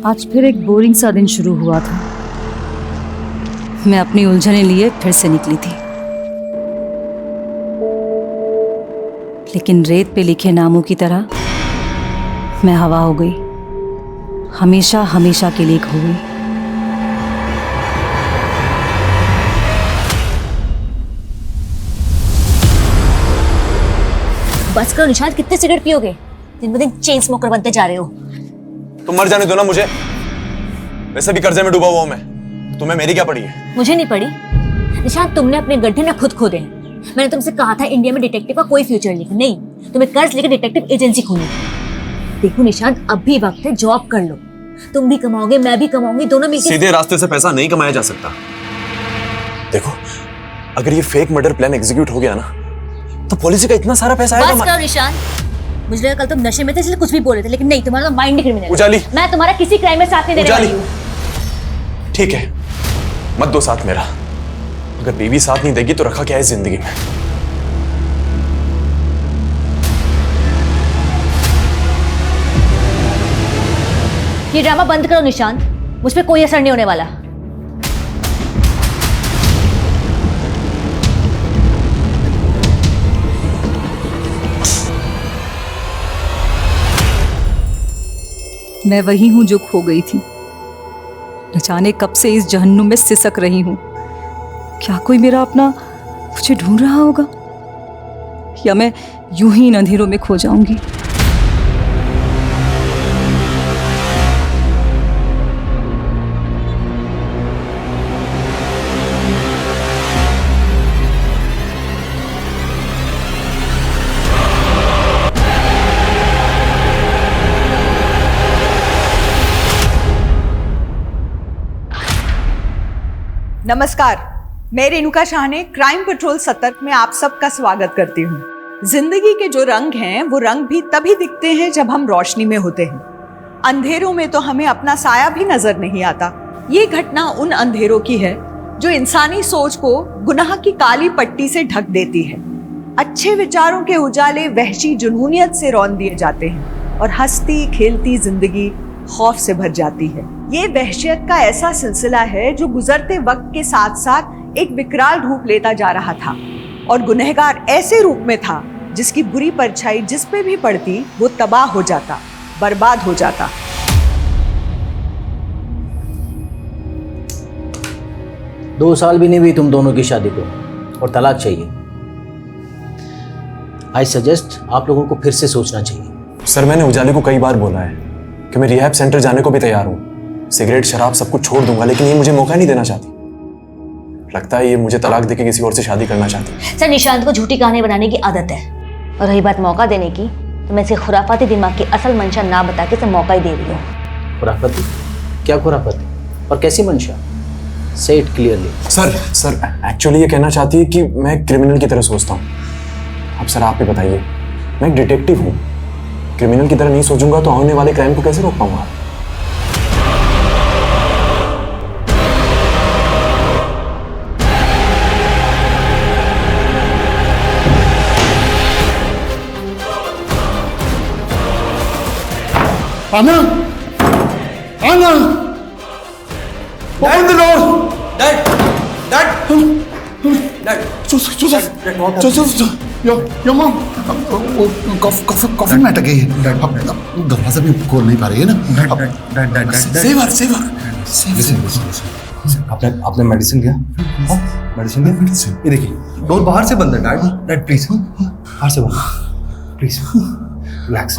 आज फिर एक बोरिंग सा दिन शुरू हुआ था। मैं अपनी उलझने लिए फिर से निकली थी, लेकिन रेत पे लिखे नामों की तरह मैं हवा हो गई, हमेशा हमेशा के लिए खो गई। बस करो निशांत, कितने सिगरेट पियोगे? दिन ब दिन चेन स्मोकर बनते जा रहे हो। तुम मर जाने दो ना मुझे, वैसे भी कर्जे में डूबा हुआ हूं मैं। तुम्हें मेरी क्या पड़ी है? मुझे नहीं पड़ी निशांत, तुमने अपने गड्ढे ना खुद खोदे हैं। मैंने तुमसे कहा था इंडिया में डिटेक्टिव का कोई फ्यूचर नहीं, तुम्हें कर्ज लेकर डिटेक्टिव एजेंसी खोली। देखो निशांत, अब भी वक्त है, जॉब कर लो। तुम भी कमाओगे, मैं भी कमाऊंगी, दोनों मिलकर। सीधे रास्ते से पैसा नहीं कमाया जा सकता। देखो, अगर ये फेक मर्डर प्लान एग्जीक्यूट हो गया ना, तो पॉलिसी का इतना सारा पैसा आएगा। बस करो निशांत, मुझे लगा कल तुम नशे में थे इसलिए कुछ भी बोल रहे थे, लेकिन नहीं, तुम्हारा माइंड क्रिमिनल। उजाली, मैं तुम्हारा किसी क्राइम में साथ नहीं देने वाली हूं। ठीक है, मत दो साथ मेरा। अगर बीवी साथ नहीं देगी तो रखा क्या है जिंदगी में? ये ड्रामा बंद करो निशांत, मुझ पे कोई असर नहीं होने वाला। मैं वही हूं जो खो गई थी, न जाने कब से इस जहन्नुम में सिसक रही हूं। क्या कोई मेरा अपना मुझे ढूंढ रहा होगा, या मैं यूं ही इन अंधेरों में खो जाऊंगी? नमस्कार, मैं रेणुका शाहने क्राइम पेट्रोल सतर्क में आप सबका स्वागत करती हूँ। जिंदगी के जो रंग हैं वो रंग भी तभी दिखते हैं जब हम रोशनी में होते हैं। अंधेरों में तो हमें अपना साया भी नजर नहीं आता। ये घटना उन अंधेरों की है जो इंसानी सोच को गुनाह की काली पट्टी से ढक देती है। अच्छे विचारों के उजाले वहशी जुनूनियत से रौन दिए जाते हैं और हंसती खेलती जिंदगी खौफ से भर जाती है। ये वहशियत का ऐसा सिलसिला है जो गुजरते वक्त के साथ साथ एक विकराल रूप लेता जा रहा था, और गुनहगार ऐसे रूप में था जिसकी बुरी परछाई जिस पे भी पड़ती वो तबाह हो जाता, बर्बाद हो जाता। दो साल भी नहीं हुई तुम दोनों की शादी को और तलाक चाहिए। आई सजेस्ट आप लोगों को फिर से सोचना चाहिए। सर, मैंने उजाले को कई बार बोला है कि मैं रिहैब सेंटर जाने को भी तैयार हूँ। सिगरेट शराब सब कुछ छोड़ दूंगा, लेकिन ये मुझे मौका नहीं देना चाहती। लगता है ये मुझे तलाक देके किसी और से शादी करना चाहती है। सर, निशांत को झूठी कहानी बनाने की आदत है, और रही बात मौका देने की, तो मैं इसे खुराफाती दिमाग की असल मंशा ना बता के इसे मौका ही दे रही हूँ। खुराफाती? क्या खुराफाती और कैसी मंशा? से इट क्लियरली। सर एक्चुअली ये कहना चाहती है कि मैं क्रिमिनल की तरह सोचता हूँ। अब सर आप ही बताइए, मैं एक डिटेक्टिव हूँ, क्रिमिनल की तरह नहीं सोचूंगा तो होने वाले क्राइम को कैसे रोक पाऊंगा? आना, आना, open the door. Dad. Your mom. Coffee में अटक गई है। अब दरवाजा भी खोल नहीं पा रही है ना। Save her. आपने मेडिसिन लिया? मेडिसिन लिया? ये देखिए, डोर बाहर से बंद है। डैड प्लीज, बाहर से बंद, प्लीज रिलैक्स।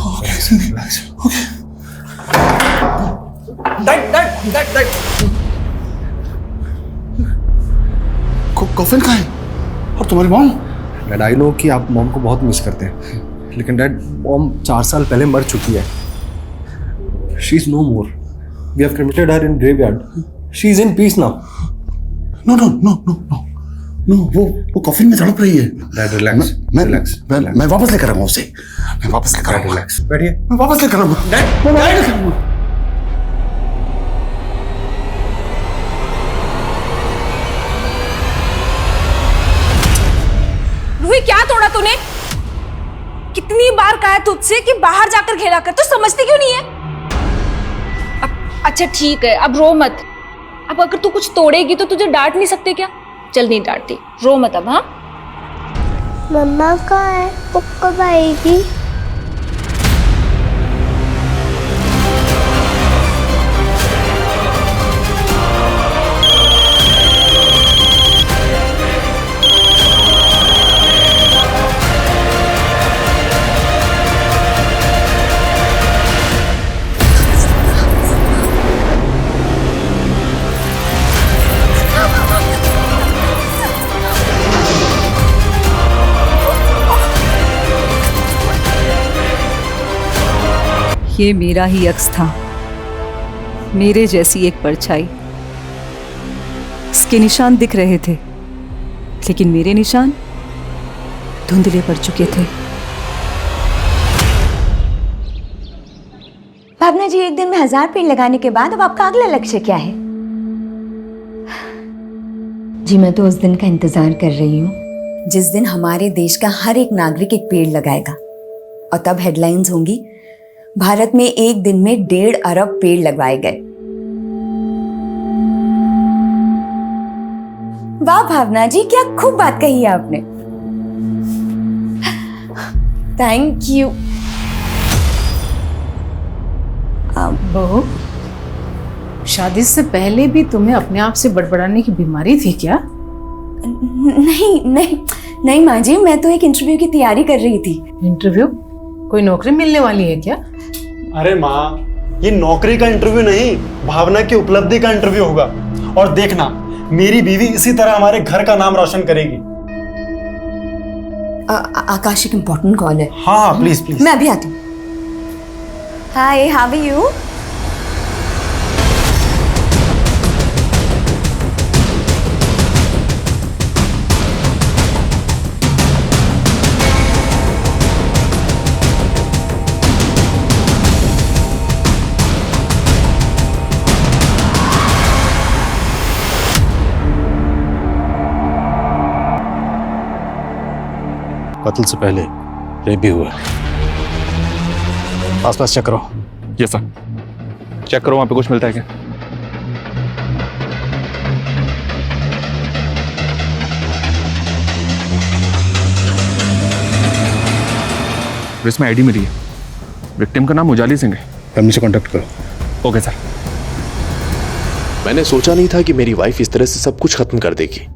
डैड कॉफिन कहाँ है? और तुम्हारी मॉम? डैड, आई नो कि आप मॉम को बहुत मिस करते हैं, लेकिन डैड मॉम 4 साल पहले मर चुकी है। She is no more. We have cremated her in graveyard. She is in peace now. No, वो कॉफिन में तड़प रही है। Dad relax, relax. मैं वापस लेकर आऊंगा उसे। मैं वापस लेकर आऊंगा। रिलैक्स, बैठिए। मैं वापस लेकर आऊंगा। डैड, रूही, क्या तोड़ा तूने? कितनी बार कहा तुझसे कि बाहर जाकर खेला कर, तो समझती क्यों नहीं है? अब अच्छा ठीक है, अब रो मत। अब अगर तू कुछ तोड़ेगी तो तुझे डांट नहीं सकते क्या? चल नहीं डांटती, रो मत अब। हाँ मम्मा कहाँ है? वो कब आएगी? ये मेरा ही अक्स था, मेरे जैसी एक परछाई। इसके निशान दिख रहे थे, लेकिन मेरे निशान धुंधले पड़ चुके थे। भावना जी, एक दिन में 1000 पेड़ लगाने के बाद अब आपका अगला लक्ष्य क्या है? जी मैं तो उस दिन का इंतजार कर रही हूँ जिस दिन हमारे देश का हर एक नागरिक एक पेड़ लगाएगा, और तब हेडलाइंस होंगी, भारत में एक दिन में 1.5 अरब पेड़ लगवाए गए। वाह भावना जी, क्या खूब बात कही है आपने। Thank you. बहू, शादी से पहले भी तुम्हें अपने आप से बड़बड़ाने की बीमारी थी क्या? नहीं नहीं नहीं माँ जी, मैं तो एक इंटरव्यू की तैयारी कर रही थी। इंटरव्यू? कोई नौकरी मिलने वाली है क्या? अरे माँ, ये नौकरी का इंटरव्यू नहीं, भावना की उपलब्धि का इंटरव्यू होगा। और देखना, मेरी बीवी इसी तरह हमारे घर का नाम रोशन करेगी। आकाश, एक इम्पोर्टेंट कॉल है। हाँ हाँ, प्लीज प्लीज। मैं अभी आती हूँ। हाय, हाउ आर यू? कत्ल से पहले रेप भी हुआ। आसपास चेक करो। यस सर, चेक करो वहां पे कुछ मिलता है क्या? इसमें आईडी मिली है, विक्टिम का नाम उजाली सिंह है। फैमिली से कांटेक्ट करो। Okay sir. मैंने सोचा नहीं था कि मेरी वाइफ इस तरह से सब कुछ खत्म कर देगी।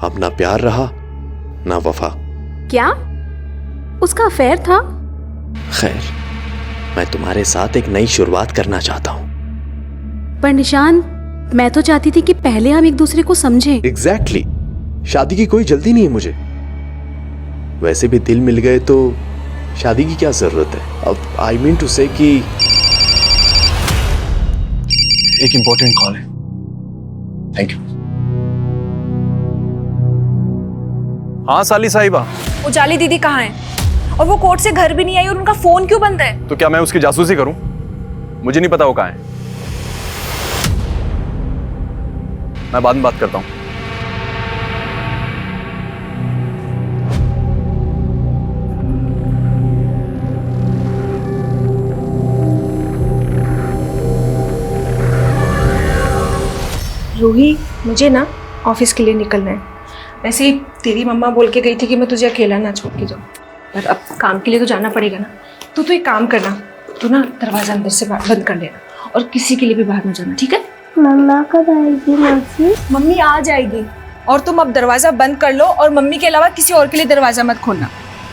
अब ना प्यार रहा ना वफा। क्या उसका अफेयर था? खैर, मैं तुम्हारे साथ एक नई शुरुआत करना चाहता हूँ। पर निशान, मैं तो चाहती थी कि पहले हम एक दूसरे को समझें। एग्जैक्टली, शादी की कोई जल्दी नहीं है मुझे। वैसे भी दिल मिल गए तो शादी की क्या जरूरत है। अब आई मीन टू से कि एक इंपॉर्टेंट कॉल है। Thank you. हाँ साली साहिबा। उजाली दीदी कहाँ है? और वो कोर्ट से घर भी नहीं आई और उनका फोन क्यों बंद है? तो क्या मैं उसकी जासूसी करूं? मुझे नहीं पता वो कहाँ है। मैं बाद में बात करता हूं। रूही, मुझे ना ऑफिस के लिए निकलना है। वैसे ही तेरी मम्मा बोल के गई थी कि मैं तुझे अकेला ना छोड़ के जाऊँ, पर अब काम के लिए तो जाना पड़ेगा ना। तो एक काम करना, तू ना दरवाजा अंदर से बंद कर देना और किसी के लिए भी बाहर ना जाना, ठीक है? मम्मा कब आएगी मौसी? मम्मी आ जाएगी और तुम अब दरवाजा बंद कर लो और मम्मी के अलावा किसी और के लिए दरवाजा मत खोलना।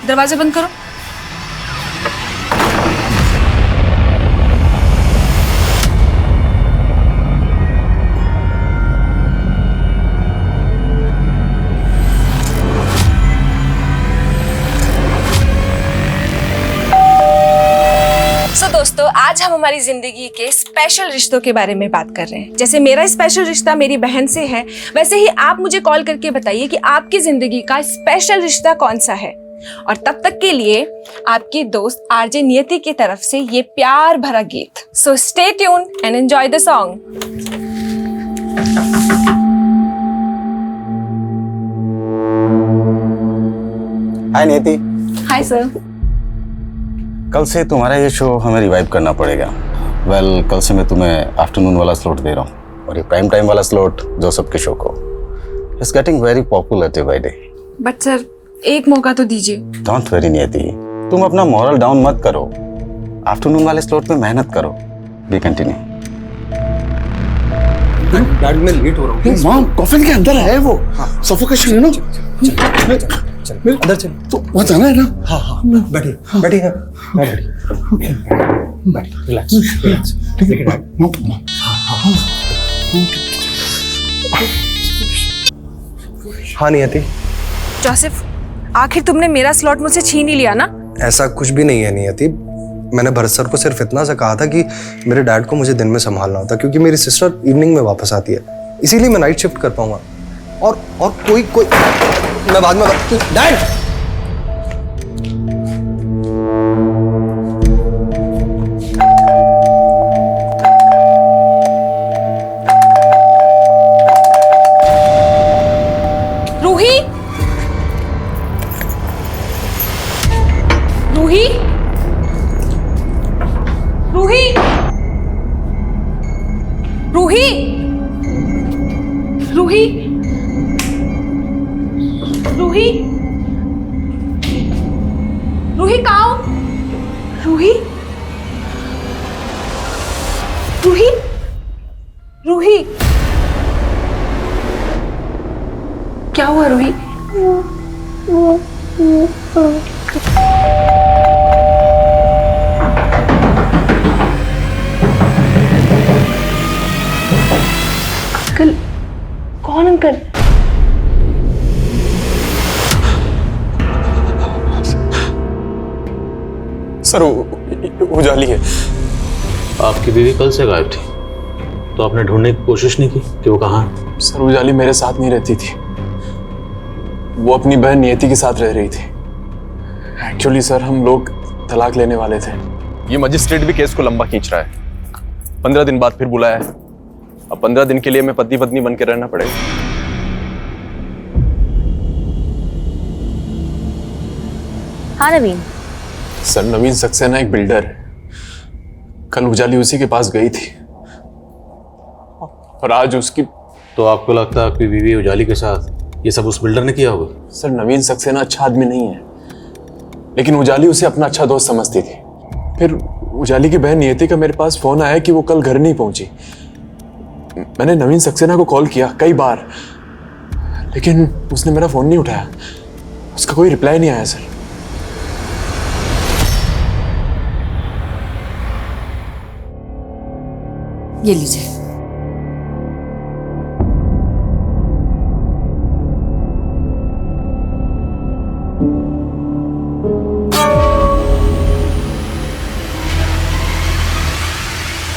दरवाजा बंद करो। दोस्तों, आज हम हमारी जिंदगी के स्पेशल रिश्तों के बारे में बात कर रहे हैं। जैसे मेरा स्पेशल रिश्ता मेरी बहन से है, वैसे ही आप मुझे कॉल करके बताइए कि आपकी जिंदगी का स्पेशल रिश्ता कौन सा है। और तब तक के लिए आपकी दोस्त आरजे नियति की तरफ से ये प्यार भरा गीत। So stay tune and enjoy the song. Hi Niyati. Hi sir. कल से तुम्हारा ये शो हमें रिवाइव करना पड़ेगा। वेल कल से मैं तुम्हें आफ्टरनून वाला स्लॉट दे रहा हूँ और ये प्राइम टाइम वाला स्लॉट जोसेफ के शो को it's getting very popular day by day. But sir एक मौका तो दीजिए। डोंट वरी नियति, तुम अपना मॉरल डाउन मत करो, आफ्टरनून वाले स्लॉट पे मेहनत करो। We continue. डैड मैं लेट हो रहा हूँ। मॉम कॉफिन के अंदर है वो, सफोकेशन है ना। अंदर चल। तो वहाँ जाना है ना। हाँ हाँ बैठिए बैठिए मैं रेडी। बैठिए रिलैक्स रिलैक्स। ठीक है डैड। हाँ नियति, जोसेफ आखिर तुमने मेरा स्लॉट मुझसे छीन ही लिया ना? ऐसा कुछ भी नहीं है नियति। मैंने भरत सर को सिर्फ इतना सा कहा था कि मेरे डैड को मुझे दिन में संभालना होता क्योंकि मेरी सिस्टर इवनिंग में वापस आती है, इसीलिए मैं नाइट शिफ्ट कर पाऊंगा। और कोई मैं बाद में डैड रूही रूही रूही रूही रूही रूही रूही कहाँ हो? रूही रूही रूही क्या हुआ रूही? अंकल कौन अंकल? सर उजाली है। आपकी बीवी कल से गायब थी, तो आपने ढूंढने की कोशिश नहीं की कि वो कहाँ है? सर उजाली मेरे साथ नहीं रहती थी, वो अपनी बहन नियति के साथ रह रही थी। एक्चुअली सर हम लोग तलाक लेने वाले थे। ये मजिस्ट्रेट भी केस को लंबा खींच रहा है। 15 दिन बाद फिर बुलाया है। अब 15 दिन के लिए मैं पति पत्नी बन के रहना पड़ेगा। हाँ नवीन। सर नवीन सक्सेना एक बिल्डर है। कल उजाली उसी के पास गई थी और आज उसकी। तो आपको लगता है आपकी बीवी उजाली के साथ ये सब उस बिल्डर ने किया होगा? सर नवीन सक्सेना अच्छा आदमी नहीं है, लेकिन उजाली उसे अपना अच्छा दोस्त समझती थी। फिर उजाली की बहन नियति का मेरे पास फोन आया कि वो कल घर नहीं पहुंची। मैंने नवीन सक्सेना को कॉल किया कई बार, लेकिन उसने मेरा फोन नहीं उठाया। उसका कोई रिप्लाई नहीं आया सर। ये लीजिए।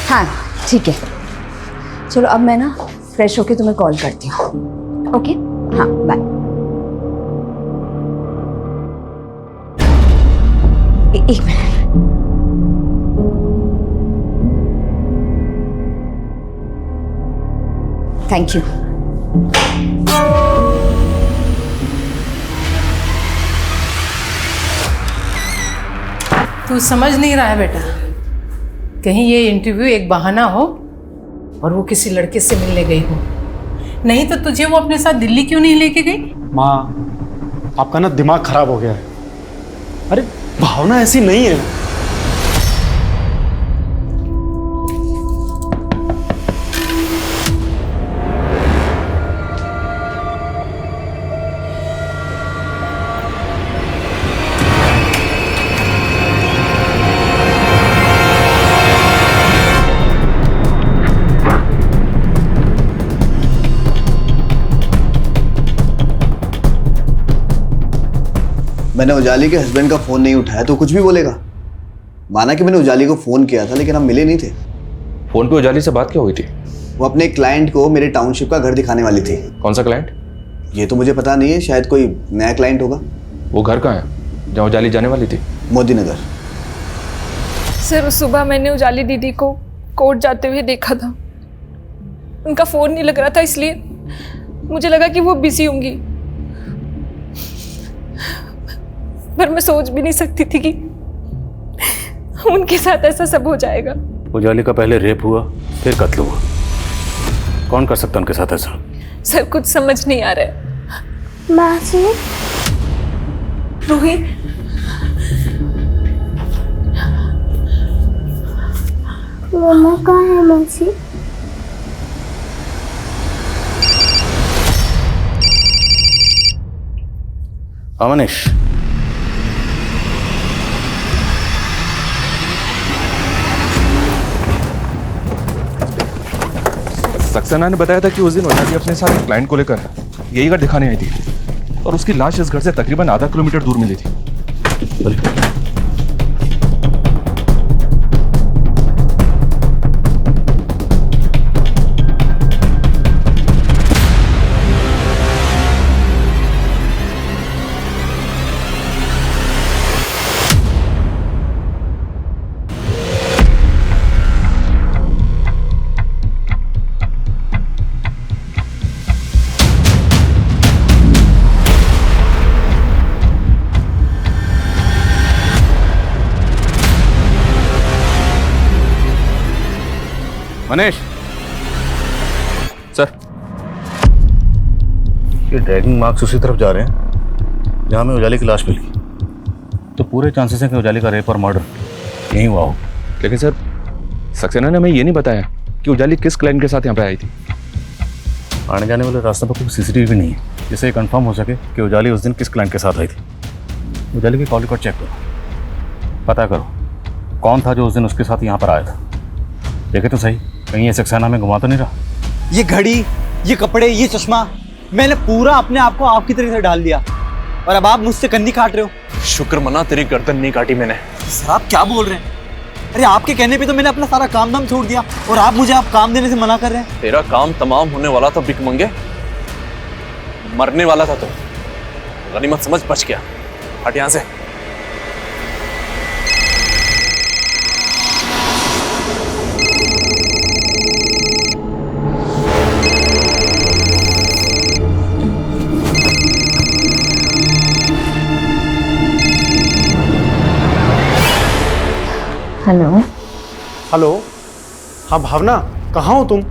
हाँ ठीक है, चलो अब मैं ना फ्रेश होके तुम्हें कॉल करती हूँ। ओके हाँ बाय। एक मिनट। Thank you. तू समझ नहीं रहा है बेटा, कहीं ये इंटरव्यू एक बहाना हो और वो किसी लड़के से मिलने गई हो। नहीं तो तुझे वो अपने साथ दिल्ली क्यों नहीं लेके गई? माँ आपका ना दिमाग खराब हो गया है। अरे भावना ऐसी नहीं है। मैंने उजाली के हस्बैंड का फोन नहीं उठाया तो कुछ भी बोलेगा। माना कि मैंने उजाली को फोन किया था, लेकिन हम मिले नहीं थे। फोन पे उजाली से बात क्या हुई थी? वो अपने क्लाइंट को मेरे टाउनशिप का घर दिखाने वाली थी। कौन सा क्लाइंट? ये तो मुझे पता नहीं है, शायद कोई नया क्लाइंट होगा। वो घर कहाँ है जहाँ उजाली जाने वाली थी? मोदी नगर। सर सुबह मैंने उजाली दीदी को कोर्ट जाते हुए देखा था। उनका फोन नहीं लग रहा था, इसलिए मुझे लगा कि वो बिजी होंगी, पर मैं सोच भी नहीं सकती थी कि उनके साथ ऐसा सब हो जाएगा। उजाली का पहले रेप हुआ, फिर कत्ल हुआ। कौन कर सकता उनके साथ ऐसा? सर कुछ समझ नहीं आ रहा है। मासी, रूही, मम्मा कहाँ है मासी? अमनीश, सक्सेना ने बताया था कि उस दिन उजाली अपने साथ एक क्लाइंट को लेकर यही घर दिखाने आई थी और उसकी लाश इस घर से तकरीबन आधा किलोमीटर दूर मिली थी। मनीष, सर, ये ड्रैगिंग मार्क्स उसी तरफ जा रहे हैं जहां में उजाली की लाश मिली, तो पूरे चांसेस हैं कि उजाली का रेप और मर्डर यहीं हुआ हो। लेकिन सर, सक्सेना ने हमें ये नहीं बताया कि उजाली किस क्लाइंट के साथ यहाँ पे आई थी। आने जाने वाले रास्ते पर कोई सीसीटीवी नहीं है जिससे कंफर्म हो सके कि उजाली उस दिन किस क्लाइंट के साथ आई थी। उजाली की कॉल रिकॉर्ड चेक करो, पता करो कौन था जो उस दिन उसके साथ यहाँ पर आया था। देखे तो सही, कहीं ये सक्सेना में घुमा तो नहीं रहा। ये घड़ी, ये कपड़े, ये चश्मा, मैंने पूरा अपने आप को आपकी तरह से डाल दिया और अब आप मुझसे कन्नी काट रहे हो। शुक्र मना तेरी गर्दन नहीं काटी मैंने। सर आप क्या बोल रहे हैं? अरे आपके कहने पे तो मैंने अपना सारा काम धाम छोड़ दिया और आप मुझे आप काम देने से मना कर रहे हैं। तेरा काम तमाम होने वाला था भिख मंगे, मरने वाला था तो गनीमत समझ बच गया। हट यहाँ से। हेलो। हेलो, हाँ भावना, कहाँ हो तुम?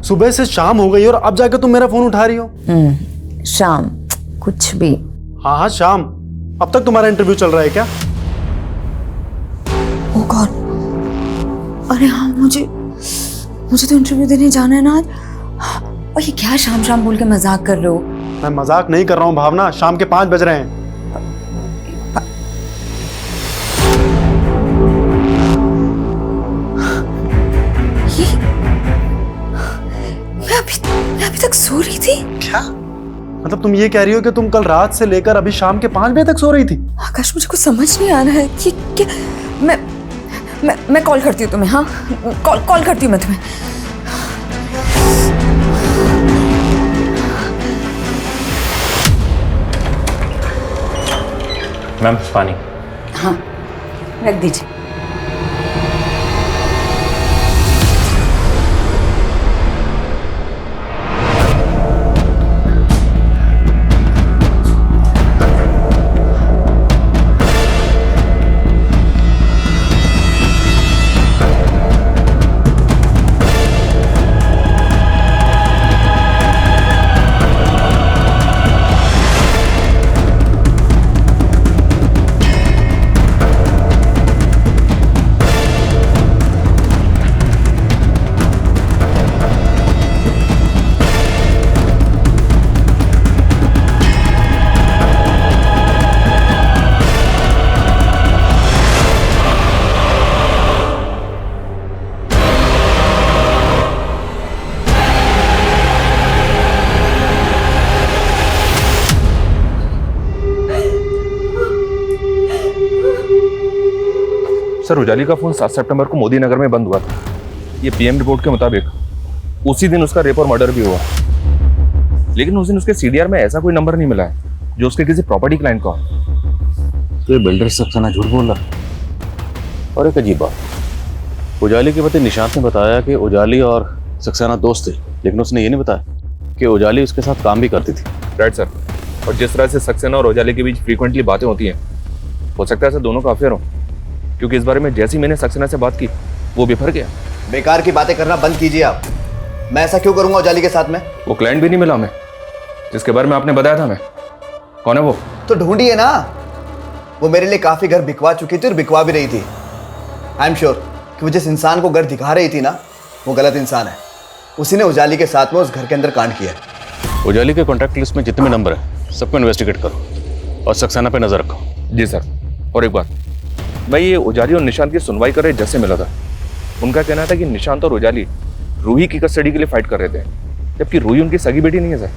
सुबह से शाम हो गई और अब जाकर तुम मेरा फोन उठा रही हो। शाम कुछ भी। हाँ हाँ शाम। अब तक तुम्हारा इंटरव्यू चल रहा है क्या? ओह गॉड, अरे हाँ, मुझे तो इंटरव्यू देने जाना है ना आज। और ये क्या शाम शाम बोल के मजाक कर रहे हो? मैं मजाक नहीं कर रहा हूँ भावना, शाम के 5 बज रहे हैं। मैं अभी तक सो रही थी। क्या मतलब तुम ये कह रही हो कि तुम कल रात से लेकर अभी शाम के 5 बजे तक सो रही थी? आकाश, मुझे कुछ समझ नहीं आ रहा है कि क्या। मैं कॉल करती हूँ तुम्हें। हाँ, कॉल करती हूँ मैं तुम्हें। मैम पानी। हाँ, रख दीजिए। सर, उजाली का फोन 7 सितंबर को मोदी नगर में बंद हुआ था। ये पीएम रिपोर्ट के मुताबिक उसी दिन उसका रेप और मर्डर भी हुआ। लेकिन उस दिन उसके सीडीआर में ऐसा कोई नंबर नहीं मिला है जो उसके किसी प्रॉपर्टी क्लाइंट का हो। तो ये बिल्डर सक्सेना झूठ बोल रहा। और एक अजीब बात, उजाली के पति निशांत ने बताया कि उजाली और सक्सेना दोस्त थे, लेकिन उसने ये नहीं बताया कि उजाली उसके साथ काम भी करती थी। Right sir. और जिस तरह से सक्सेना और उजाली के बीच फ्रीक्वेंटली बातें होती हैं, हो सकता है ऐसे दोनों का अफेयर हो, क्योंकि इस बारे में जैसे ही मैंने सक्सेना से बात की वो बिफर गया। बेकार की बातें करना बंद कीजिए आप। मैं ऐसा क्यों करूंगा उजाली के साथ में? वो क्लाइंट भी नहीं मिला हमें जिसके बारे में आपने बताया था। मैं कौन है वो? तो ढूंढिए ना। वो मेरे लिए काफी घर बिकवा चुकी थी और बिकवा भी रही थी। आई एम श्योर कि वो जिस इंसान को घर दिखा रही थी ना, वो गलत इंसान है। उसी ने उजाली के साथ में उस घर के अंदर कांड किया है। उजाली के कॉन्टैक्ट लिस्ट में जितने भी नंबर हैं सबको इन्वेस्टिगेट करो और सक्सेना पे नजर रखो। जी सर। और एक बात, मैं ये उजाली और निशांत की सुनवाई कर रहे जज से मिला था। उनका कहना था कि निशांत और उजाली रूही की कस्टडी के लिए फाइट कर रहे थे, जबकि रूही उनकी सगी बेटी नहीं है सर।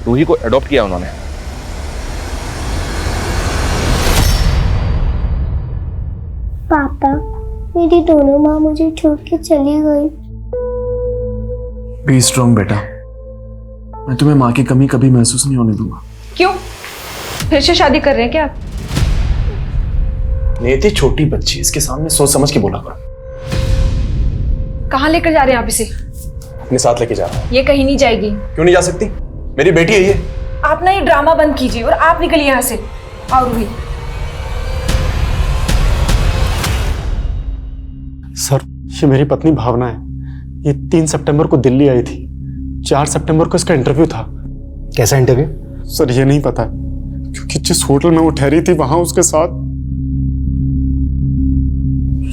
रूही को अडॉप्ट किया उन्होंने। पापा, मेरी दोनों माँ मुझे छोड़ के चली गई। बी स्ट्रॉन्ग बेटा, मैं तुम्हें माँ की कमी कभी महसूस नहीं होने दूंगा। क्यों? फिर से शादी कर रहे हैं क्या आप? नियति छोटी बच्ची, इसके सामने सोच समझ के बोला करो। कहाँ लेकर जा रहे हैं आप इसे? अपने साथ लेके जा रहा हूँ। ये कहीं नहीं जाएगी। क्यों नहीं जा सकती? मेरी बेटी है ये। आप ना ये ड्रामा बंद कीजिए और आप निकलिए यहाँ से। और रूही, सर, ये मेरी पत्नी भावना है। ये 3 सितंबर को दिल्ली आई थी। 4 सितंबर को इसका इंटरव्यू था। कैसा इंटरव्यू? सर ये नहीं पता क्योंकि जिस होटल में वो ठहरी थी वहां उसके साथ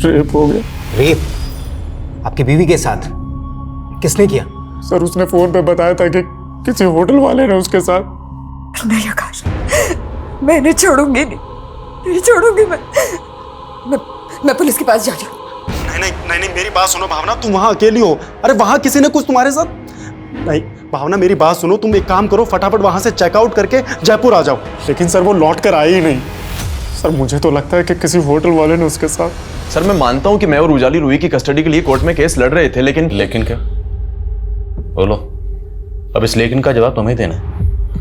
रेप हो गया। रेप? आपकी बीवी के साथ? किसने किया? सर उसने फोन पे बताया था कि किसी होटल वाले ने उसके साथ। नहीं आकाश, मैं इन्हें छोड़ूंगी नहीं छोड़ूंगी। मैं पुलिस के पास जा रही हूँ। नहीं, मेरी बात सुनो भावना, तुम वहां अकेली हो। अरे वहां किसी ने कुछ तुम्हारे साथ नहीं। भावना मेरी बात सुनो, तुम एक काम करो, फटाफट वहां से चेकआउट करके जयपुर आ जाओ। लेकिन सर वो लौट कर आई ही नहीं। सर मुझे तो लगता है कि किसी होटल वाले ने उसके साथ। सर मैं मानता हूं कि मैं और उजाली रूही की कस्टडी के लिए कोर्ट में केस लड़ रहे थे, लेकिन क्या? बोलो। अब इस लेकिन का जवाब तुम्हें देना है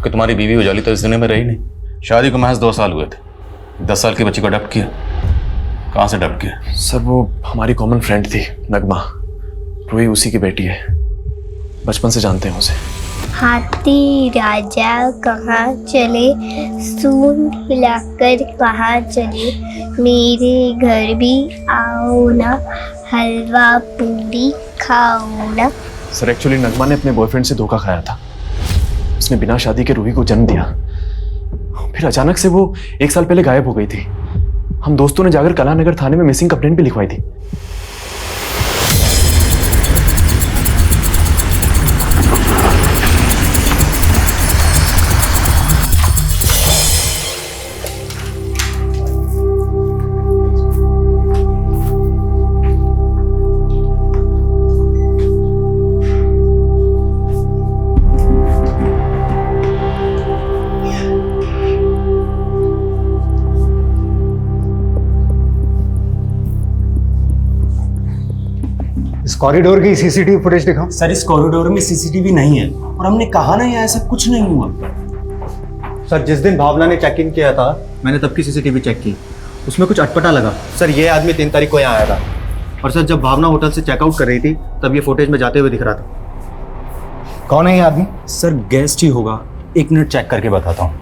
कि तुम्हारी बीवी उजाली तो इस दुनिया में रही नहीं। शादी को महज 2 साल हुए थे। 10 साल की बच्ची को अडॉप्ट किया। कहाँ से अडॉप्ट किया? सर वो हमारी कॉमन फ्रेंड थी, नगमा। रूही उसी की बेटी है। बचपन से जानते हैं उसे। हाथी राजा कहाँ चले, सूंड हिलाकर कहाँ चले, मेरे घर भी आओ ना, हलवा पूरी खाओ ना। सर एक्चुअली नगमा ने अपने बॉयफ्रेंड से धोखा खाया था। उसने बिना शादी के रूही को जन्म दिया। फिर अचानक से वो 1 साल पहले गायब हो गई थी। हम दोस्तों ने जाकर कलानगर थाने में मिसिंग कंप्लेंट भी लिखवाई थी। कॉरिडोर की सीसीटीवी फुटेज दिखाओ। सर इस कॉरिडोर में सीसीटीवी नहीं है और हमने कहा ना यहाँ ऐसा कुछ नहीं हुआ। सर जिस दिन भावना ने चेक इन किया था मैंने तब की सीसीटीवी चेक की, उसमें कुछ अटपटा लगा। सर ये आदमी 3 तारीख को यहाँ आया था और सर जब भावना होटल से चेकआउट कर रही थी तब ये फुटेज में जाते हुए दिख रहा था। कौन है ये आदमी? सर गेस्ट ही होगा, 1 मिनट चेक करके बताता हूँ।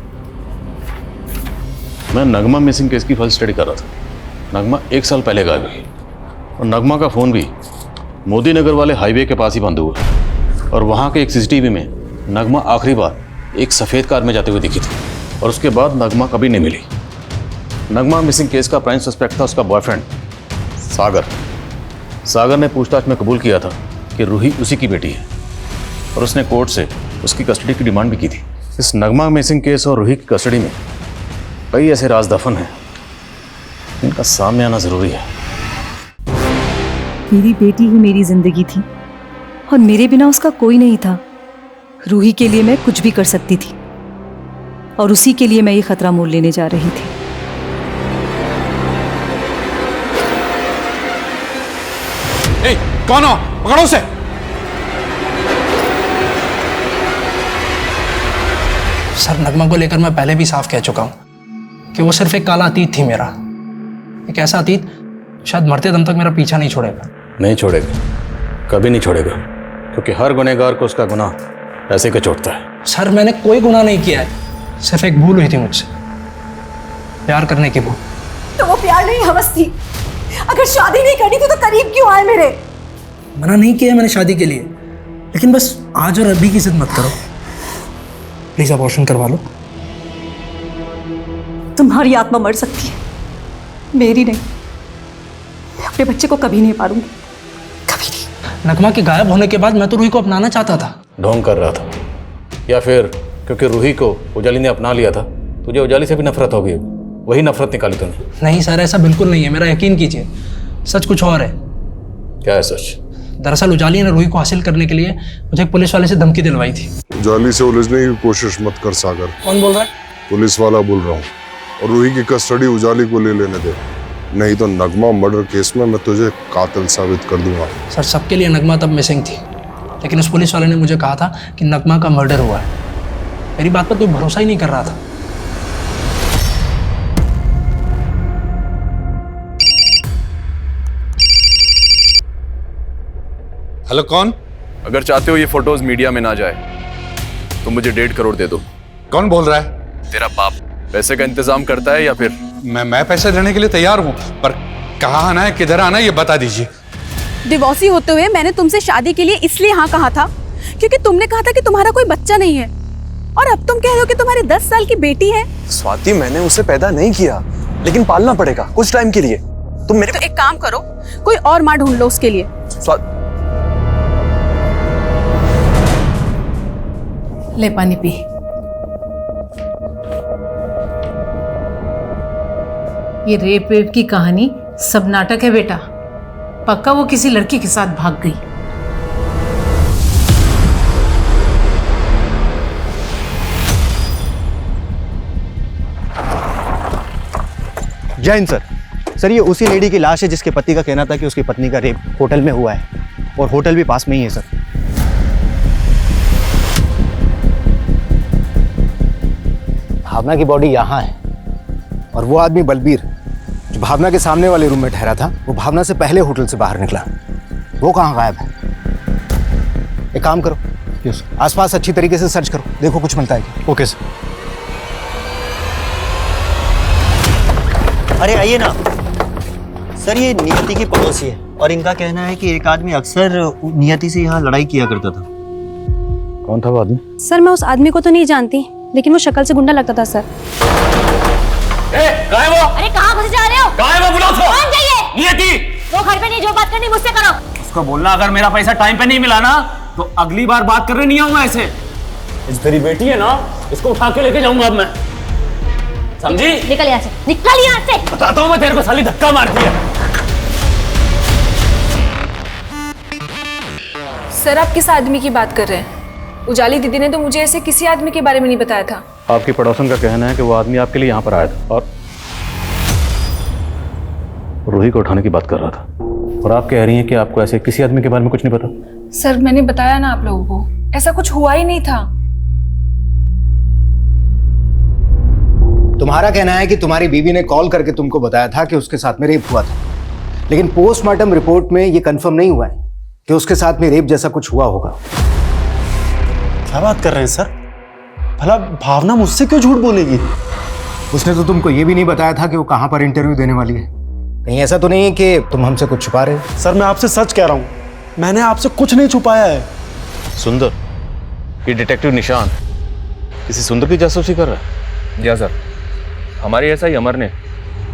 मैं नगमा मिसिंग केस की फर्स्ट स्टडी कर रहा था। नगमा 1 साल पहले गायब हुई और नगमा का फ़ोन भी मोदी नगर वाले हाईवे के पास ही बंद हुआ और वहाँ के एक सीसीटीवी में नगमा आखिरी बार एक सफ़ेद कार में जाते हुए दिखी थी और उसके बाद नगमा कभी नहीं मिली। नगमा मिसिंग केस का प्राइम सस्पेक्ट था उसका बॉयफ्रेंड सागर। सागर ने पूछताछ में कबूल किया था कि रूही उसी की बेटी है और उसने कोर्ट से उसकी कस्टडी की डिमांड भी की थी। इस नगमा मिसिंग केस और रूही की कस्टडी में कई ऐसे राज दफन हैं, इनका सामने आना ज़रूरी है। मेरी बेटी ही मेरी जिंदगी थी और मेरे बिना उसका कोई नहीं था। रूही के लिए मैं कुछ भी कर सकती थी और उसी के लिए मैं ये खतरा मोल लेने जा रही थी। ए, कौन हो? पकड़ो उसे। सर नगमा को लेकर मैं पहले भी साफ कह चुका हूं कि वो सिर्फ एक काला अतीत थी मेरा, एक ऐसा अतीत शायद मरते दम तक मेरा पीछा नहीं छोड़ेगा। नहीं छोड़ेगा, कभी नहीं छोड़ेगा, क्योंकि हर गुनहगार को उसका गुनाह ऐसे के चोटता है। सर मैंने कोई गुनाह नहीं किया है, सिर्फ एक भूल हुई थी मुझसे, प्यार करने की भूल। तो वो प्यार नहीं हवस थी। अगर शादी नहीं करनी थी तो करीब क्यों आए मेरे? मना नहीं किया मैंने शादी के लिए, लेकिन बस आज और अभी की जिद मत करो। प्लीज अबॉर्शन करवा लो। तुम्हारी आत्मा मर सकती है, मेरी नहीं। मैं अपने बच्चे को कभी नहीं पालूंगी, कभी नहीं। नगमा के गायब होने के बाद मैं तो रूही को अपनाना चाहता था। ढोंग कर रहा था, या फिर क्योंकि रूही को उजाली ने अपना लिया था तुझे उजाली से भी नफरत हो गई, वही नफरत निकाली तूने? नहीं सर, ऐसा बिल्कुल नहीं है, मेरा यकीन कीजिए। सच कुछ और है। क्या है सच? दरअसल उजाली ने रूही को हासिल करने के लिए मुझे एक पुलिस वाले से धमकी दिलवाई थी। उजाली से उलझने की कोशिश मत कर सागर। कौन बोल रहा है? पुलिस वाला बोल रहा हूँ। और रूही की कस्टडी उजाली को ले लेने दे, नहीं तो नगमा मर्डर केस में मैं तुझे कातिल साबित कर दूंगा। सर सबके लिए नगमा तब मिसिंग थी, लेकिन उस पुलिस वाले ने मुझे कहा था कि नगमा का मर्डर हुआ है। मेरी बात पर कोई भरोसा ही नहीं कर रहा था। हेलो, कौन? अगर चाहते हो ये फोटोज मीडिया में ना जाए तो मुझे 1.5 करोड़ दे दो। कौन बोल रहा है? तेरा बाप पैसे का इंतजाम करता है या फिर? मैं पैसे देने के लिए तैयार हूँ, पर कहाँ आना है, किधर आना है, ये बता दीजिए। डिवोर्सी होते हुए मैंने तुमसे शादी के लिए इसलिए हाँ कहा था क्योंकि तुमने कहा था कि तुम्हारा कोई बच्चा नहीं है, और अब तुम कह रहे हो कि तुम्हारी 10 साल की बेटी है। स्वाति, मैंने उसे पैदा नहीं किया, लेकिन पालना पड़ेगा कुछ टाइम के लिए। तुम मेरे तो एक काम करो, कोई और माँ ढूंढ लो उसके लिए। ले पानी पी। ये रेप वेप की कहानी सब नाटक है बेटा, पक्का वो किसी लड़की के साथ भाग गई। जय हिंद सर। सर ये उसी लेडी की लाश है जिसके पति का कहना था कि उसकी पत्नी का रेप होटल में हुआ है, और होटल भी पास में ही है सर। भावना की बॉडी यहाँ है, और वो आदमी बलबीर जो भावना के सामने वाले रूम में ठहरा था, वो भावना से पहले होटल से बाहर निकला। वो कहाँ गायब है? एक काम करो, आसपास अच्छी तरीके से सर्च करो, देखो कुछ मिलता है क्या। Okay sir. अरे आइए ना सर, ये नियति की पड़ोसी है, और इनका कहना है कि एक आदमी अक्सर नियति से यहाँ लड़ाई किया करता था। कौन था वो आदमी? सर मैं उस आदमी को तो नहीं जानती, लेकिन वो शक्ल से गुंडा लगता था सर। कहाँ है वो? अरे कहाँ फंसे जा रहे हो? कहाँ है वो? बुलाओ उसको। कौन चाहिए? नियति। वो घर पे नहीं, जो बात करनी मुझसे करो। उसको बोलना अगर मेरा पैसा टाइम पे नहीं मिला ना तो अगली बार बात करने नहीं आऊंगा ऐसे। इस तेरी बेटी है ना, इसको उठा के लेके जाऊंगा अब मैं, समझी? निकल यहाँ से, निकल यहाँ से। बताता हूँ मैं तेरे को, साली धक्का मारती है। सर आप किस आदमी की बात कर रहे हैं? उजाली दीदी ने तो मुझे ऐसे किसी आदमी के बारे में नहीं बताया था। आपकी पड़ोसन का कहना है कि वो आदमी आपके लिए यहाँ पर आया था और रूही को उठाने की बात कर रहा था, और आप कह रही हैं कि आपको ऐसे किसी आदमी के बारे में कुछ नहीं पता। सर मैंने बताया ना आप लोगों को, ऐसा कुछ हुआ ही नहीं था। तुम्हारा कहना है कि तुम्हारी बीवी ने कॉल करके तुमको बताया था कि उसके साथ में रेप हुआ था, लेकिन पोस्टमार्टम रिपोर्ट में ये कंफर्म नहीं हुआ है कि उसके साथ में रेप जैसा कुछ हुआ होगा। क्या बात कर रहे हैं सर? भला भावना मुझसे क्यों झूठ बोलेगी? उसने तो तुमको ये भी नहीं बताया था कि वो कहाँ पर इंटरव्यू देने वाली है। कहीं ऐसा तो नहीं है कि तुम हमसे कुछ छुपा रहे हो? सर मैं आपसे सच कह रहा हूँ, मैंने आपसे कुछ नहीं छुपाया है। सुंदर, ये डिटेक्टिव निशान किसी सुंदर की जासूसी कर रहा है? या सर, हमारे ऐसा ही अमर ने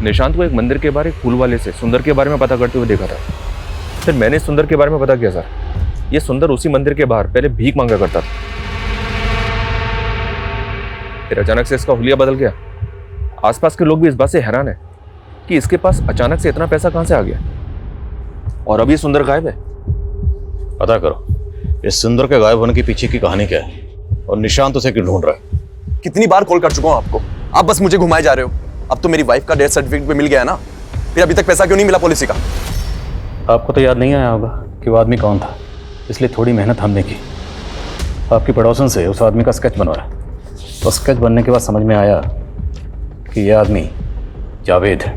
निशांत को एक मंदिर के बाहर एक फूल वाले से सुंदर के बारे में पता करते हुए देखा था। फिर मैंने सुंदर के बारे में पता किया सर, ये सुंदर उसी मंदिर के बाहर पहले भीख मांगा करता था। फिर अचानक से इसका हुलिया बदल गया। आसपास के लोग भी इस बात से हैरान है कि इसके पास अचानक से इतना पैसा कहां से आ गया, और अब ये सुंदर गायब है। पता करो इस सुंदर के गायब होने के पीछे की कहानी क्या है, और निशांत उसे क्यों ढूंढ रहा है। कितनी बार कॉल कर चुका हूं आपको, आप बस मुझे घुमाए जा रहे हो। अब तो मेरी वाइफ का डेथ सर्टिफिकेट भी मिल गया है ना, फिर अभी तक पैसा क्यों नहीं मिला पॉलिसी का? आपको तो याद नहीं आया होगा कि वो आदमी कौन था, इसलिए थोड़ी मेहनत हमने की। आपकी पड़ोसन से उस आदमी का स्केच बनवाया, तो स्केच बनने के बाद समझ में आया कि यह आदमी जावेद है,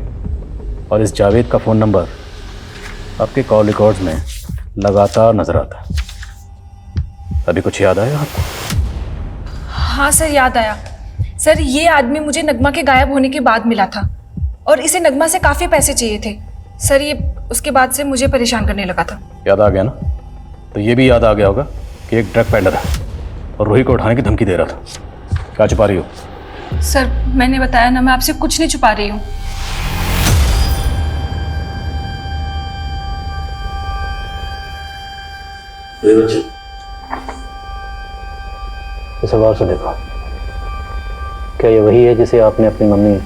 और इस जावेद का फ़ोन नंबर आपके कॉल रिकॉर्ड्स में लगातार नजर आता है। अभी कुछ याद आया आपको? हाँ सर याद आया। सर ये आदमी मुझे नगमा के गायब होने के बाद मिला था, और इसे नगमा से काफ़ी पैसे चाहिए थे। सर ये उसके बाद से मुझे परेशान करने लगा था। याद आ गया ना? तो ये भी याद आ गया होगा कि एक ड्रग पेडलर है और रूही को उठाने की धमकी दे रहा था। क्या छुपा रही हो? सर मैंने बताया ना, मैं आपसे कुछ नहीं छुपा रही हूँ। इसे गौर से देखो। क्या ये वही है जिसे आपने अपनी मम्मी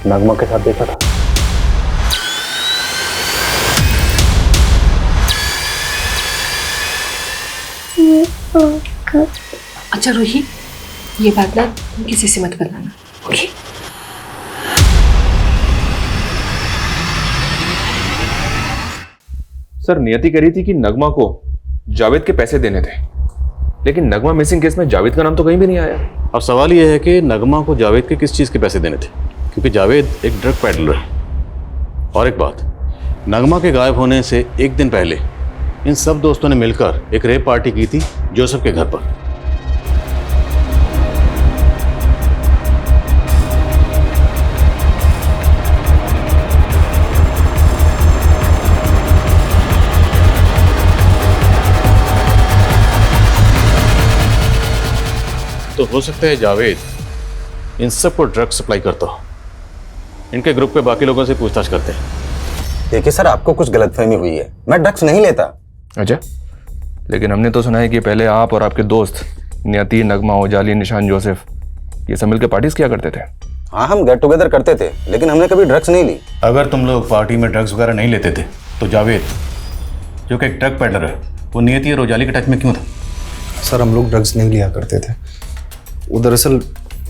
नगमा के साथ देखा था? अच्छा रूही, ये बात ना तुम किसी से मत बताना, ओके? सर नियति कह रही थी कि नगमा को जावेद के पैसे देने थे, लेकिन नगमा मिसिंग केस में जावेद का नाम तो कहीं भी नहीं आया। अब सवाल यह है कि नगमा को जावेद के किस चीज़ के पैसे देने थे, क्योंकि जावेद एक ड्रग पेडलर है। और एक बात, नगमा के गायब होने से एक दिन पहले इन सब दोस्तों ने मिलकर एक रेप पार्टी की थी जोसेफ के घर पर। तो हो सकता है जावेद इन सबको ड्रग सप्लाई करता हो। इनके ग्रुप के बाकी लोगों से पूछताछ करते हैं। देखिए सर, आपको कुछ गलतफहमी हुई है, मैं ड्रग्स नहीं लेता। अच्छा, लेकिन हमने तो सुना है कि पहले आप और आपके दोस्त नियति, नगमा, उजाली, निशान, जोसेफ ये सब मिलकर पार्टीज किया करते थे। हाँ, हम गेट टुगेदर करते थे, लेकिन हमने कभी ड्रग्स नहीं ली। अगर तुम लोग पार्टी में ड्रग्स वगैरह नहीं लेते थे तो जावेद, जो कि एक ड्रग पेडलर है, वो नियति और उजाली के टच में क्यों था? सर हम लोग ड्रग्स नहीं लिया करते थे। वो दरअसल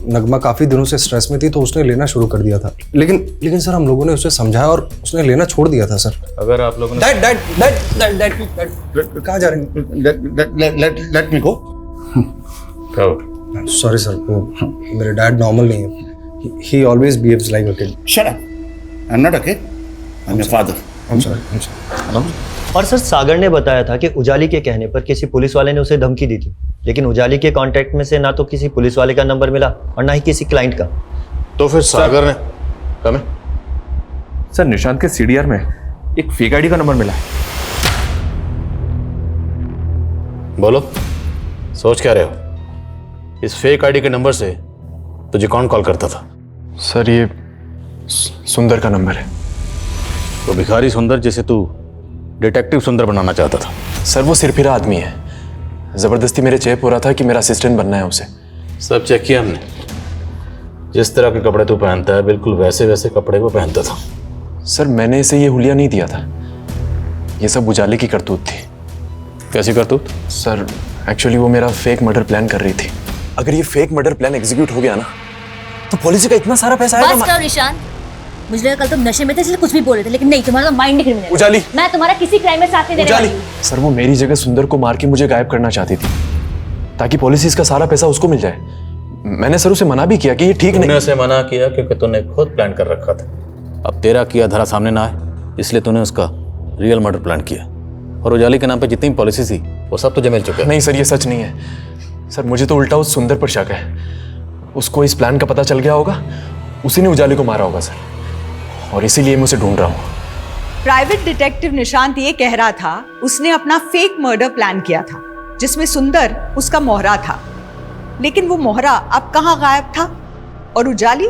नगमा काफ़ी दिनों से स्ट्रेस में थी तो उसने लेना शुरू कर दिया था, लेकिन सर हम लोगों ने उसे समझाया और उसने लेना छोड़ दिया था सर। अगर आप लोगों ने कहाँ जा रहे हैं? लेट मी गो। सॉरी सर, वो मेरे डैड नॉर्मल नहीं है। ही always behaves like a kid. Shut up, I am not a kid, I am your father. I am sorry. और सर सागर ने बताया था कि उजाली के कहने पर किसी पुलिस वाले ने उसे धमकी दी थी, लेकिन उजाली के कांटेक्ट में से ना तो किसी पुलिस वाले का नंबर मिला और ना ही किसी क्लाइंट का। तो फिर सागर ने कम सर निशांत के सीडीआर में एक फेक आईडी का नंबर मिला है। बोलो, सोच क्या रहे हो? इस फेक आईडी के नंबर से तुझे कौन कॉल करता था? सर ये सुंदर का नंबर है। तो भिखारी सुंदर जिसे तू डिटेक्टिव सुंदर बनाना चाहता था। सर वो सिरफिरा आदमी है, जबरदस्ती मेरे चेप हो रहा था कि मेरा असिस्टेंट बनना है उसे। सब चेक किया हमने। जिस तरह के कपड़े तू पहनता है बिल्कुल वैसे वैसे कपड़े वो पहनता था। सर मैंने इसे ये हुलिया नहीं दिया था, ये सब उजाले की करतूत थी। कैसी करतूत? सर एक्चुअली वो मेरा फेक मर्डर प्लान कर रही थी। अगर ये फेक मर्डर प्लान एग्जीक्यूट हो गया ना तो पॉलिसी का इतना सारा पैसा आएगा। बस करो निशान, मुझे लगा कल तुम नशे में थे इसलिए कुछ भी बोल रहे थे, लेकिन नहीं, तुम्हारा माइंड क्रिमिनल। उजाली, मैं तुम्हारा किसी क्राइम में साथ नहीं देने वाली हूं। सर वो मेरी जगह सुंदर को मार के मुझे गायब करना चाहती थी ताकि पॉलिसीज का सारा पैसा उसको मिल जाए। मैंने सर उसे मना भी किया कि ये ठीक नहीं। तूने उसे मना किया क्योंकि तूने खुद प्लान कर रखा था। अब तेरा किया धरा सामने ना आए इसलिए तूने उसका रियल मर्डर प्लान किया, और उजाली के नाम पे जितनी पॉलिसी थी वो सब तुझे मिल चुका है। नहीं सर ये सच नहीं है। सर मुझे तो उल्टा उस सुंदर पर शक है। उसको इस प्लान का पता चल गया होगा, उसी ने उजाली को मारा होगा सर, और इसीलिए मैं उसे ढूंढ रहा हूँ। प्राइवेट डिटेक्टिव निशांत ये कह रहा था उसने अपना फेक मर्डर प्लान किया था जिसमें सुंदर उसका मोहरा था, लेकिन वो मोहरा अब कहाँ गायब था? और उजाली,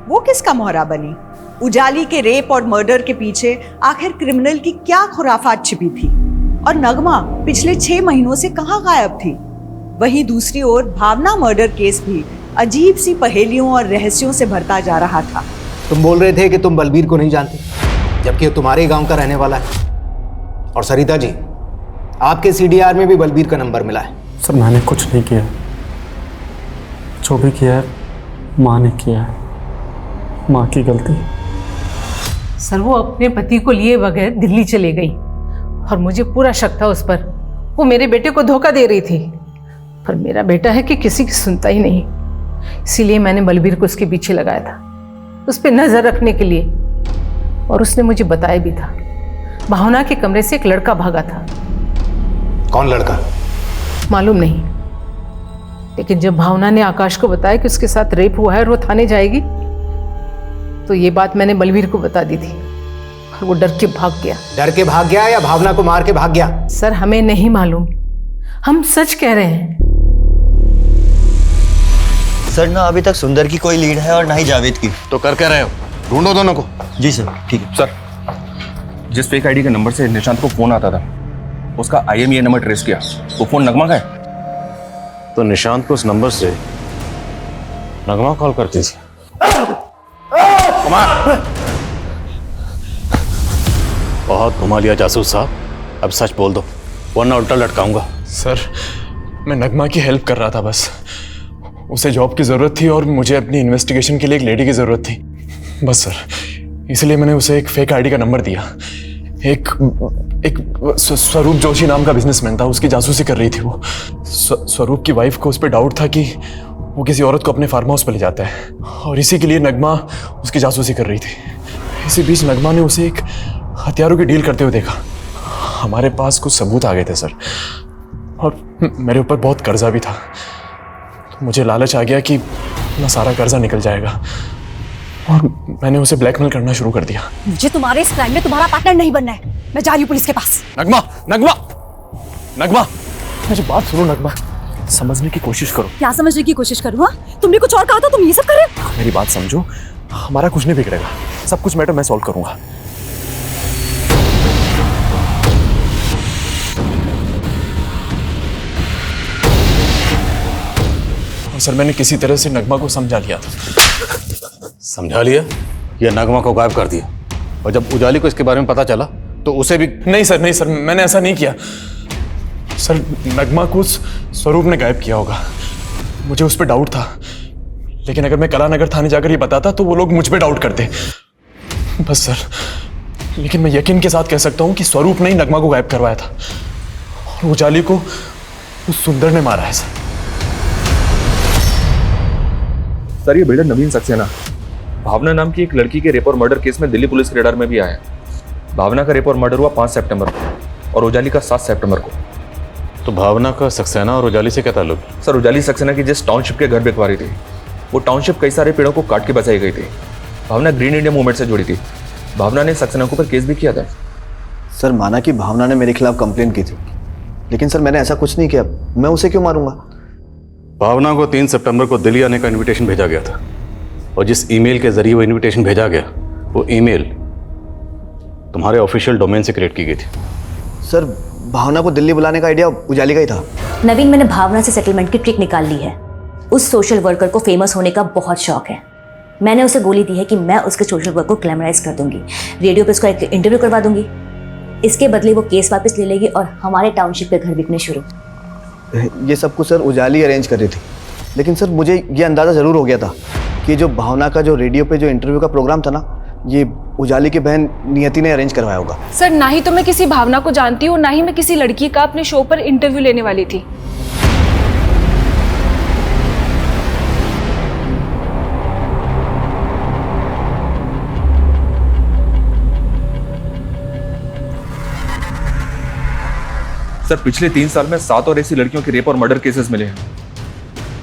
वो किसका मोहरा बनी? उजाली के रेप और मर्डर के पीछे आखिर क्रिमिनल की क्या खुराफात छिपी थी? और नगमा पिछले 6 महीनों से कहाँ गायब थी? वहीं दूसरी ओर भावना मर्डर केस भी अजीब सी पहेलियों और रहस्यों से भरता जा रहा था। तुम बोल रहे थे कि तुम बलबीर को नहीं जानते, जबकि वो तुम्हारे गांव का रहने वाला है। और सरिता जी, आपके सीडीआर में भी बलबीर का नंबर मिला है। सर मैंने कुछ नहीं किया, जो भी किया है माँ ने किया है, माँ की गलती। सर वो अपने पति को लिए बगैर दिल्ली चली गई और मुझे पूरा शक था उस पर। वो मेरे बेटे को धोखा दे रही थी, पर मेरा बेटा है कि किसी की सुनता ही नहीं, इसीलिए मैंने बलबीर को उसके पीछे लगाया था, उस पर नजर रखने के लिए। और उसने मुझे बताया भी था, भावना के कमरे से एक लड़का भागा था। कौन लड़का? मालूम नहीं, लेकिन जब भावना ने आकाश को बताया कि उसके साथ रेप हुआ है और वो थाने जाएगी, तो ये बात मैंने बलबीर को बता दी थी। और वो डर के भाग गया। डर के भाग गया या भावना को मार के भाग गया? सर हमें नहीं मालूम, हम सच कह रहे हैं। सर ना अभी तक सुंदर की कोई लीड है और ना ही जावेद की। तो कर क्या रहे हो? ढूंढो दोनों को। जी सर, ठीक है। सर, जिस फेक आईडी के नंबर से निशांत को फोन आता था उसका IMEI नंबर ट्रेस किया। वो फोन नगमा का है। तो निशांत को उस नंबर से नगमा कॉल करती थी। कुमार, बहुत घुमा लिया जासूस साहब, अब सच बोल दो वरना उल्टा लटकाऊंगा। सर, मैं नगमा की हेल्प कर रहा था बस। उसे जॉब की ज़रूरत थी और मुझे अपनी इन्वेस्टिगेशन के लिए एक लेडी की ज़रूरत थी बस सर, इसलिए मैंने उसे एक फेक आईडी का नंबर दिया। एक स्वरूप जोशी नाम का बिजनेसमैन था, उसकी जासूसी कर रही थी वो। स्वरूप की वाइफ को उस पर डाउट था कि वो किसी औरत को अपने फार्म हाउस पर ले जाता है और इसी के लिए नगमा उसकी जासूसी कर रही थी। इसी बीच नगमा ने उसे एक हथियारों की डील करते हुए देखा। हमारे पास कुछ सबूत आ गए थे सर, और मेरे ऊपर बहुत कर्जा भी था। तो मुझे लालच आ गया कि अपना सारा कर्जा निकल जाएगा और मैंने उसे ब्लैकमेल करना शुरू कर दिया। मुझे तुम्हारे इस क्राइम में तुम्हारा पार्टनर नहीं बनना है। मैं जा रही हूँ पुलिस के पास। नगमा, नगमा, नगमा, मुझे बात सुनो। नगमा, समझने की कोशिश करो। क्या समझने की कोशिश करूँ? तुमने कुछ और कहा था, तुम ये सब कर रहे हो? मेरी बात समझो, हमारा कुछ नहीं बिगड़ेगा, सब कुछ मैटर मैं सॉल्व करूंगा। सर, मैंने किसी तरह से नगमा को समझा लिया था। समझा लिया या नगमा को गायब कर दिया? और जब उजाली को इसके बारे में पता चला तो उसे भी? नहीं सर, मैंने ऐसा नहीं किया सर। नगमा को स्वरूप ने गायब किया होगा, मुझे उस पर डाउट था। लेकिन अगर मैं कलानगर थाने जाकर ये बताता तो वो लोग मुझ पे डाउट करते बस सर। लेकिन मैं यकीन के साथ कह सकता हूँ कि स्वरूप ने ही नगमा को गायब करवाया था और उजाली को उस सुंदर ने मारा है सर। सर, ये बिल्डर नवीन सक्सेना भावना नाम की एक लड़की के रेप और मर्डर केस में दिल्ली पुलिस के रडार में भी आया है। भावना का रेप और मर्डर हुआ 5 सितंबर को और उजाली का 7 सितंबर को। तो भावना का सक्सेना और उजाली से क्या ताल्लुक? सर, उजाली सक्सेना की जिस टाउनशिप के घर बिकवा रही थी वो टाउनशिप कई सारे पेड़ों को काट के बचाई गई थी। भावना ग्रीन इंडिया मूवमेंट से जुड़ी थी। भावना ने सक्सेना के ऊपर केस भी किया था। सर, माना कि भावना ने मेरे खिलाफ कंप्लेंट की थी, लेकिन सर मैंने ऐसा कुछ नहीं किया। मैं उसे क्यों मारूंगा? भावना को 3 सितंबर को दिल्ली आने का इनविटेशन भेजा गया था और जिस ईमेल के जरिए वो इनविटेशन भेजा गया वो ईमेल तुम्हारे ऑफिशियल डोमेन से क्रिएट की गई थी। सर, भावना को दिल्ली बुलाने का आइडिया उजाली का ही था। नवीन, मैंने भावना से सेटलमेंट की ट्रिक निकाल ली है। उस सोशल वर्कर को फेमस होने का बहुत शौक है। मैंने उसे गोली दी है कि मैं उसके सोशल वर्क को ग्लैमराइज कर दूंगी, रेडियो पे उसका एक इंटरव्यू करवा दूंगी। इसके बदले वो केस वापस ले लेगी और हमारे टाउनशिप के घर बिकने शुरू। ये सब कुछ सर उजाली अरेंज कर रही थी, लेकिन सर मुझे ये अंदाज़ा ज़रूर हो गया था कि जो भावना का जो रेडियो पे जो इंटरव्यू का प्रोग्राम था ना, ये उजाली की बहन नियति ने अरेंज करवाया होगा। सर, ना ही तो मैं किसी भावना को जानती हूँ, ना ही मैं किसी लड़की का अपने शो पर इंटरव्यू लेने वाली थी। सर, पिछले 3 साल में 7 और ऐसी लड़कियों के रेप और मर्डर केसेस मिले हैं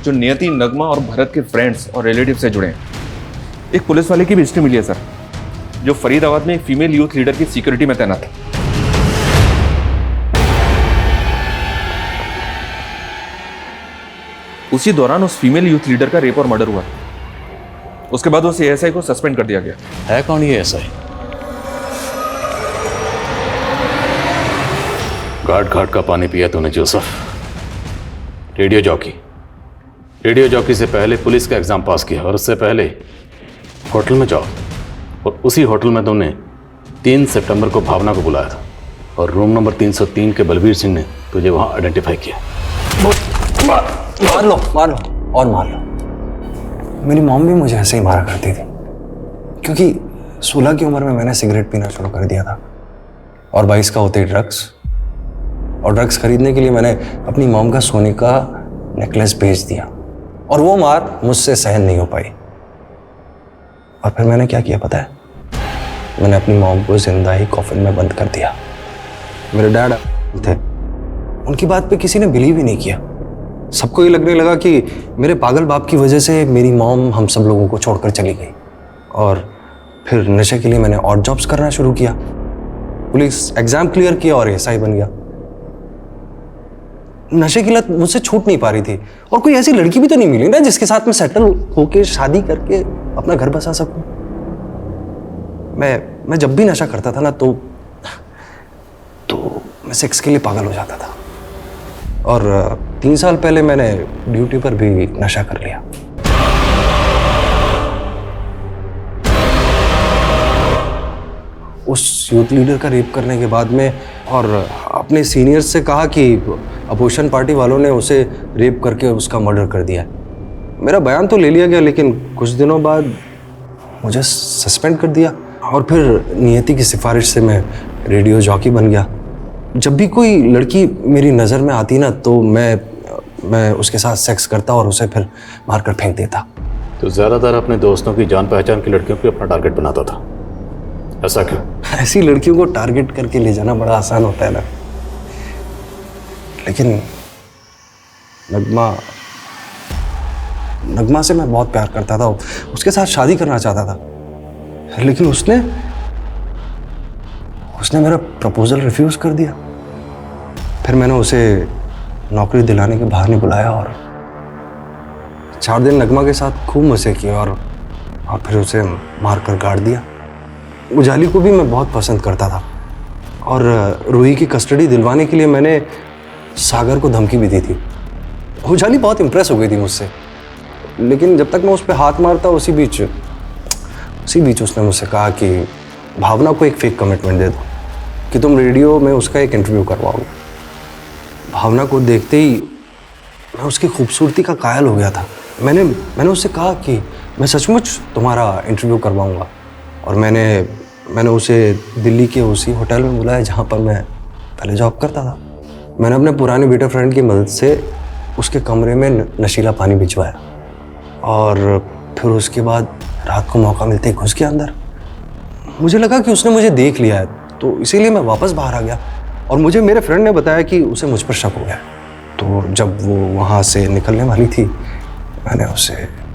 जो नियति, नगमा और भरत के फ्रेंड्स और रिलेटिव से जुड़े हैं। एक पुलिस वाले की भी हिस्ट्री मिली है सर, जो फरीदाबाद में एक फीमेल यूथ लीडर की सिक्योरिटी में तैनात है। उसी दौरान उस फीमेल यूथ लीडर का रेप और मर्डर हुआ। उसके बाद उस एएसआई को सस्पेंड कर दिया गया। है कौन ये एएसआई? घाट घाट का पानी पिया तूने जोसेफ। रेडियो जॉकी से पहले पुलिस का एग्जाम पास किया और उससे पहले होटल में जॉब, और उसी होटल में तुमने 3 सितंबर को भावना को बुलाया था और रूम नंबर 303 के बलबीर सिंह ने तुझे वहां आइडेंटिफाई किया। मार लो और मार लो। मेरी मॉम भी मुझे ऐसे ही मारा करती थी, क्योंकि 16 की उम्र में मैंने सिगरेट पीना शुरू कर दिया था और 22 का होते ही ड्रग्स। और ड्रग्स खरीदने के लिए मैंने अपनी मॉम का सोने का नेकलेस बेच दिया और वो मार मुझसे सहन नहीं हो पाई। और फिर मैंने क्या किया पता है? मैंने अपनी मॉम को जिंदा ही कॉफिन में बंद कर दिया। मेरे डैड थे, उनकी बात पे किसी ने बिलीव ही नहीं किया। सबको ये लगने लगा कि मेरे पागल बाप की वजह से मेरी मॉम हम सब लोगों को छोड़कर चली गई। और फिर नशे के लिए मैंने ऑड जॉब्स करना शुरू किया, पुलिस एग्जाम क्लियर किया और एसआई बन गया। नशे की लत मुझसे छूट नहीं पा रही थी, और कोई ऐसी लड़की भी तो नहीं मिली ना जिसके साथ मैं सेटल होके शादी करके अपना घर बसा सकूं। मैं जब भी नशा करता था ना तो मैं सेक्स के लिए पागल हो जाता था, और 3 साल पहले मैंने ड्यूटी पर भी नशा कर लिया। उस यूथ लीडर का रेप करने के बाद में, और अपने सीनियर्स से कहा कि अपोजिशन पार्टी वालों ने उसे रेप करके उसका मर्डर कर दिया। मेरा बयान तो ले लिया गया, लेकिन कुछ दिनों बाद मुझे सस्पेंड कर दिया, और फिर नियति की सिफारिश से मैं रेडियो जॉकी बन गया। जब भी कोई लड़की मेरी नज़र में आती ना तो मैं उसके साथ सेक्स करता और उसे फिर मारकर फेंक देता। तो ज़्यादातर अपने दोस्तों की जान पहचान की लड़कियों को अपना टारगेट बनाता था, ऐसा क्यों? ऐसी लड़कियों को टारगेट करके ले जाना बड़ा आसान होता है ना, लेकिन नगमा से मैं बहुत प्यार करता था, उसके साथ शादी करना चाहता था, लेकिन उसने मेरा प्रपोजल रिफ्यूज कर दिया। फिर मैंने उसे नौकरी दिलाने के बहाने बुलाया और 4 दिन नगमा के साथ खूब मजे किए, और फिर उसे मारकर गाड़ दिया। उजाली को भी मैं बहुत पसंद करता था, और रूही की कस्टडी दिलवाने के लिए मैंने सागर को धमकी भी दी थी। उजाली बहुत इम्प्रेस हो गई थी मुझसे, लेकिन जब तक मैं उस पर हाथ मारता उसी बीच उसने मुझसे कहा कि भावना को एक फेक कमिटमेंट दे दो कि तुम रेडियो में उसका एक इंटरव्यू करवाओगे। भावना को देखते ही मैं उसकी खूबसूरती का कायल हो गया था। मैंने उससे कहा कि मैं सचमुच तुम्हारा इंटरव्यू करवाऊंगा, और मैंने उसे दिल्ली के उसी होटल में बुलाया जहाँ पर मैं पहले जॉब करता था। मैंने अपने पुराने बेटे फ्रेंड की मदद से उसके कमरे में नशीला पानी भिजवाया, और फिर उसके बाद रात को मौका मिलते ही घुस गया अंदर। मुझे लगा कि उसने मुझे देख लिया है, तो इसीलिए मैं वापस बाहर आ गया, और मुझे मेरे फ्रेंड ने बताया कि उसे मुझ पर शक हो गया। तो जब वो वहाँ से निकलने वाली थी, मैंने उसे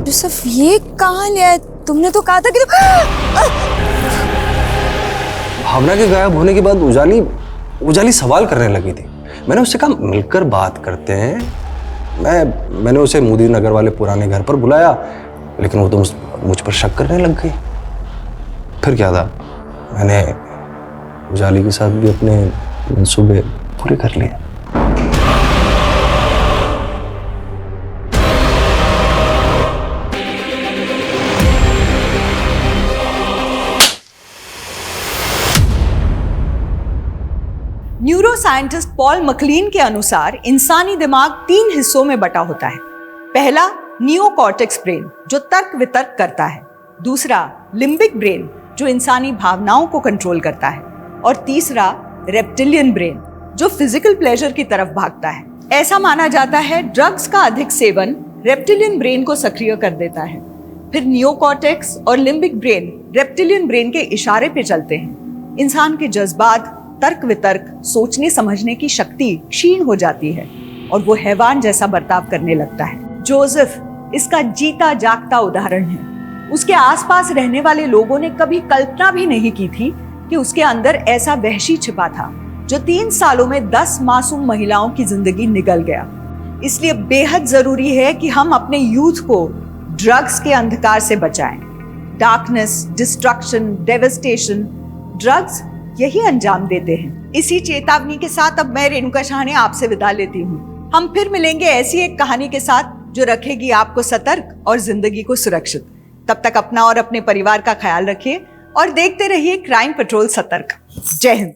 यूसुफ, ये कहाँ ले आए? तुमने तो कहा था कि भावना के गायब होने के बाद उजाली सवाल करने लगी थी। मैंने उससे कहा मिलकर बात करते हैं। मैंने उसे मोदी नगर वाले पुराने घर पर बुलाया, लेकिन वो तो मुझ पर शक करने लग गई। फिर क्या था, मैंने उजाली के साथ भी अपने मंसूबे पूरे कर लिए। न्यूरो साइंटिस्ट पॉल मकलीन के अनुसार इंसानी दिमाग 3 हिस्सों में बटा होता है। पहला नियोकॉर्टेक्स ब्रेन जो तर्क वितर्क करता है, दूसरा लिम्बिक ब्रेन जो इंसानी भावनाओं को कंट्रोल करता है, और तीसरा रेप्टिलियन ब्रेन जो फिजिकल प्लेजर की तरफ भागता है। ऐसा माना जाता है ड्रग्स का अधिक सेवन रेप्टिलियन ब्रेन को सक्रिय कर देता है। फिर नियोकॉर्टेक्स और लिम्बिक ब्रेन रेप्टिलियन ब्रेन के इशारे पे चलते हैं। इंसान के जज्बात, तर्क वितर्क, सोचने समझने की शक्ति क्षीण हो जाती है और वो हैवान जैसा बर्ताव करने लगता है। जोसेफ इसका जीता जागता उदाहरण है। उसके आसपास रहने वाले लोगों ने कभी कल्पना भी नहीं की थी कि उसके अंदर ऐसा वहशी छिपा था जो 3 सालों में 10 मासूम महिलाओं की जिंदगी निगल गया। इसलिए बेहद जरूरी है कि हम अपने यूथ को ड्रग्स के अंधकार से बचाएं। डार्कनेस, डिस्ट्रक्शन, डेवस्टेशन, ड्रग्स यही अंजाम देते हैं। इसी चेतावनी के साथ अब मैं रेणुका शाहने आपसे विदा लेती हूँ। हम फिर मिलेंगे ऐसी एक कहानी के साथ जो रखेगी आपको सतर्क और जिंदगी को सुरक्षित। तब तक अपना और अपने परिवार का ख्याल रखिए और देखते रहिए क्राइम पेट्रोल सतर्क। जय हिंद।